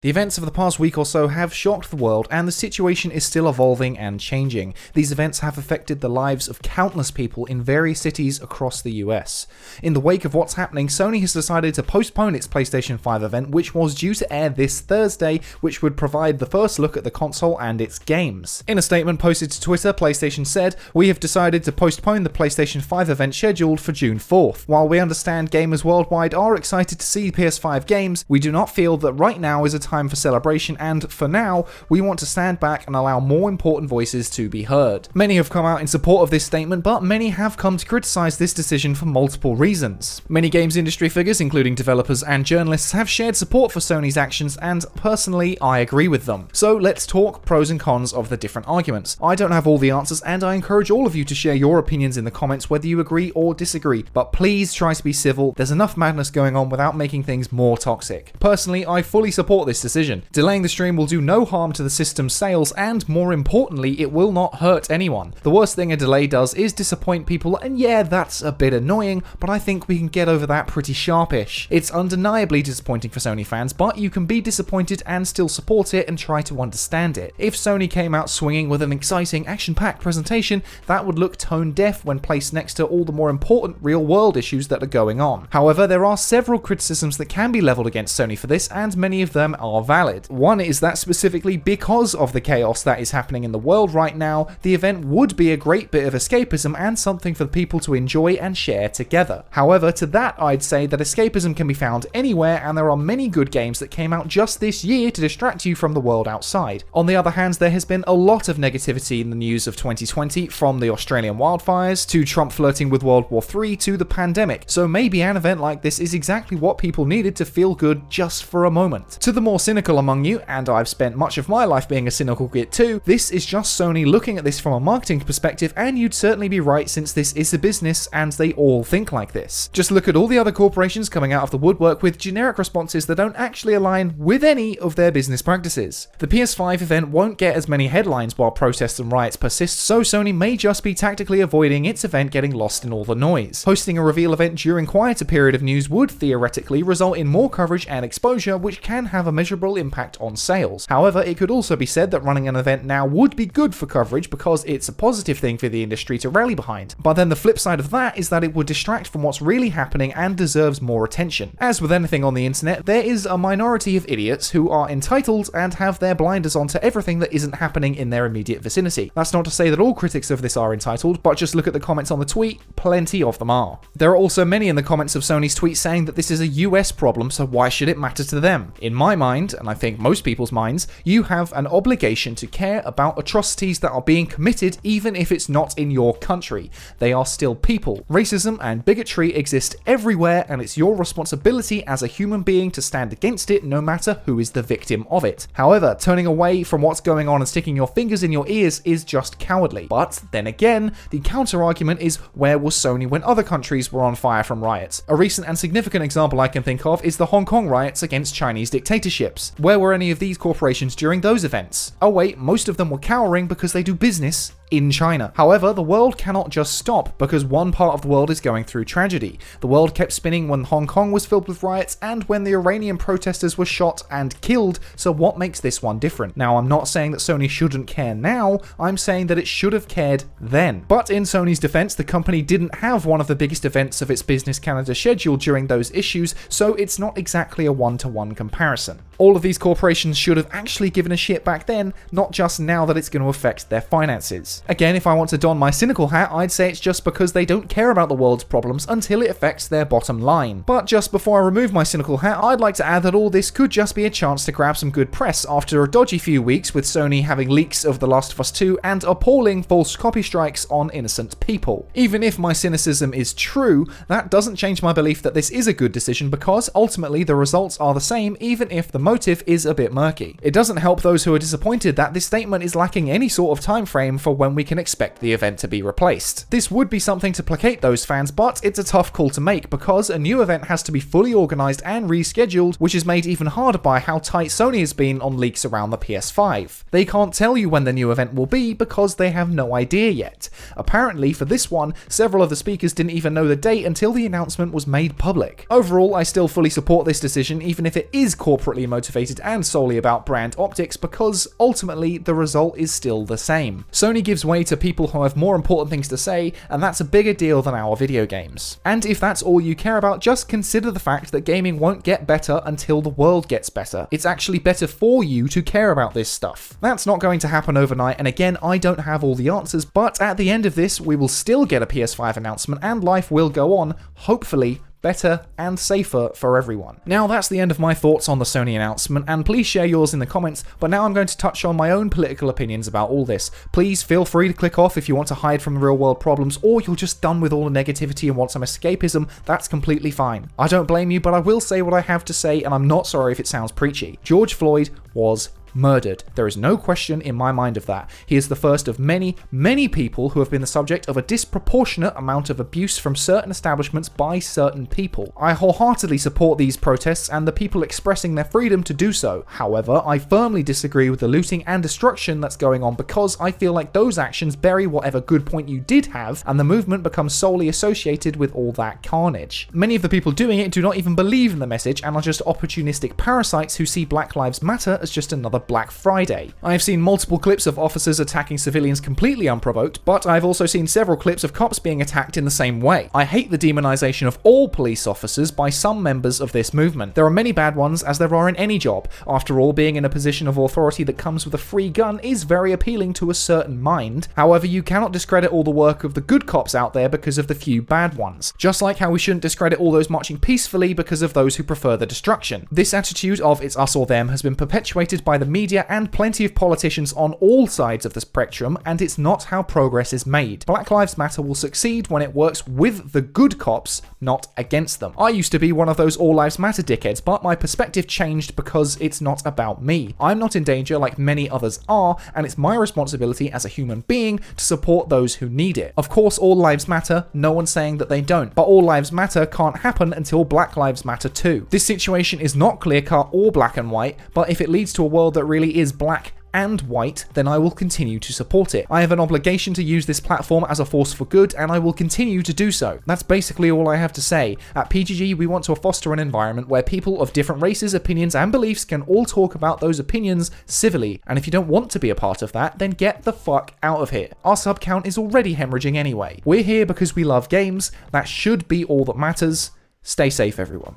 The events of the past week or so have shocked the world, and the situation is still evolving and changing. These events have affected the lives of countless people in various cities across the US. In the wake of what's happening, Sony has decided to postpone its PlayStation 5 event, which was due to air this Thursday, which would provide the first look at the console and its games. In a statement posted to Twitter, PlayStation said, "We have decided to postpone the PlayStation 5 event scheduled for June 4th. While we understand gamers worldwide are excited to see PS5 games, we do not feel that right now is a time for celebration, and for now, we want to stand back and allow more important voices to be heard." Many have come out in support of this statement, but many have come to criticize this decision for multiple reasons. Many games industry figures, including developers and journalists, have shared support for Sony's actions, and personally, I agree with them. So let's talk pros and cons of the different arguments. I don't have all the answers, and I encourage all of you to share your opinions in the comments whether you agree or disagree, but please try to be civil. There's enough madness going on without making things more toxic. Personally, I fully support this decision. Delaying the stream will do no harm to the system's sales, and more importantly, it will not hurt anyone. The worst thing a delay does is disappoint people, and yeah, that's a bit annoying, but I think we can get over that pretty sharpish. It's undeniably disappointing for Sony fans, but you can be disappointed and still support it and try to understand it. If Sony came out swinging with an exciting, action-packed presentation, that would look tone-deaf when placed next to all the more important real-world issues that are going on. However, there are several criticisms that can be leveled against Sony for this, and many of them are valid. One is that specifically because of the chaos that is happening in the world right now, the event would be a great bit of escapism and something for people to enjoy and share together. However, to that I'd say that escapism can be found anywhere, and there are many good games that came out just this year to distract you from the world outside. On the other hand, there has been a lot of negativity in the news of 2020, from the Australian wildfires, to Trump flirting with World War III, to the pandemic, so maybe an event like this is exactly what people needed to feel good just for a moment. To the more cynical among you, and I've spent much of my life being a cynical git too, this is just Sony looking at this from a marketing perspective, and you'd certainly be right since this is a business and they all think like this. Just look at all the other corporations coming out of the woodwork with generic responses that don't actually align with any of their business practices. The PS5 event won't get as many headlines while protests and riots persist, so Sony may just be tactically avoiding its event getting lost in all the noise. Hosting a reveal event during quieter period of news would theoretically result in more coverage and exposure, which can have a measurable impact on sales. However, it could also be said that running an event now would be good for coverage because it's a positive thing for the industry to rally behind. But then the flip side of that is that it would distract from what's really happening and deserves more attention. As with anything on the internet, there is a minority of idiots who are entitled and have their blinders on to everything that isn't happening in their immediate vicinity. That's not to say that all critics of this are entitled, but just look at the comments on the tweet, plenty of them are. There are also many in the comments of Sony's tweet saying that this is a US problem, so why should it matter to them? In my mind, and I think most people's minds, you have an obligation to care about atrocities that are being committed even if it's not in your country. They are still people. Racism and bigotry exist everywhere, and it's your responsibility as a human being to stand against it no matter who is the victim of it. However, turning away from what's going on and sticking your fingers in your ears is just cowardly. But then again, the counter argument is, where was Sony when other countries were on fire from riots? A recent and significant example I can think of is the Hong Kong riots against Chinese dictatorships. Where were any of these corporations during those events? Oh wait, most of them were cowering because they do business in China. However, the world cannot just stop because one part of the world is going through tragedy. The world kept spinning when Hong Kong was filled with riots and when the Iranian protesters were shot and killed, so what makes this one different? Now, I'm not saying that Sony shouldn't care now, I'm saying that it should have cared then. But in Sony's defense, the company didn't have one of the biggest events of its business calendar scheduled during those issues, so it's not exactly a one-to-one comparison. All of these corporations should have actually given a shit back then, not just now that it's going to affect their finances. Again, if I want to don my cynical hat, I'd say it's just because they don't care about the world's problems until it affects their bottom line. But just before I remove my cynical hat, I'd like to add that all this could just be a chance to grab some good press after a dodgy few weeks with Sony having leaks of The Last of Us 2 and appalling false copy strikes on innocent people. Even if my cynicism is true, that doesn't change my belief that this is a good decision because ultimately the results are the same even if the motive is a bit murky. It doesn't help those who are disappointed that this statement is lacking any sort of time frame for when when we can expect the event to be replaced. This would be something to placate those fans, but it's a tough call to make because a new event has to be fully organised and rescheduled, which is made even harder by how tight Sony has been on leaks around the PS5. They can't tell you when the new event will be because they have no idea yet. Apparently, for this one, several of the speakers didn't even know the date until the announcement was made public. Overall, I still fully support this decision, even if it is corporately motivated and solely about brand optics, because ultimately the result is still the same. Sony gives way to people who have more important things to say, and that's a bigger deal than our video games. And if that's all you care about, just consider the fact that gaming won't get better until the world gets better. It's actually better for you to care about this stuff. That's not going to happen overnight, and again, I don't have all the answers, but at the end of this, we will still get a PS5 announcement and life will go on, hopefully, better and safer for everyone. Now that's the end of my thoughts on the Sony announcement, and please share yours in the comments, but now I'm going to touch on my own political opinions about all this. Please feel free to click off if you want to hide from the real world problems, or you're just done with all the negativity and want some escapism. That's completely fine. I don't blame you, but I will say what I have to say, and I'm not sorry if it sounds preachy. George Floyd was murdered. There is no question in my mind of that. He is the first of many, many people who have been the subject of a disproportionate amount of abuse from certain establishments by certain people. I wholeheartedly support these protests and the people expressing their freedom to do so. However, I firmly disagree with the looting and destruction that's going on because I feel like those actions bury whatever good point you did have, and the movement becomes solely associated with all that carnage. Many of the people doing it do not even believe in the message and are just opportunistic parasites who see Black Lives Matter as just another Black Friday. I have seen multiple clips of officers attacking civilians completely unprovoked, but I've also seen several clips of cops being attacked in the same way. I hate the demonization of all police officers by some members of this movement. There are many bad ones, as there are in any job. After all, being in a position of authority that comes with a free gun is very appealing to a certain mind. However, you cannot discredit all the work of the good cops out there because of the few bad ones. Just like how we shouldn't discredit all those marching peacefully because of those who prefer the destruction. This attitude of it's us or them has been perpetuated by the media and plenty of politicians on all sides of the spectrum, and it's not how progress is made. Black Lives Matter will succeed when it works with the good cops, not against them. I used to be one of those All Lives Matter dickheads, but my perspective changed because it's not about me. I'm not in danger like many others are, and it's my responsibility as a human being to support those who need it. Of course, all lives matter, no one's saying that they don't, but all lives matter can't happen until Black Lives Matter too. This situation is not clear-cut or black and white, but if it leads to a world that really is black and white, then I will continue to support it. I have an obligation to use this platform as a force for good, and I will continue to do so. That's basically all I have to say. At PGG, we want to foster an environment where people of different races, opinions, and beliefs can all talk about those opinions civilly, and if you don't want to be a part of that, then get the fuck out of here. Our sub count is already hemorrhaging anyway. We're here because we love games. That should be all that matters. Stay safe, everyone.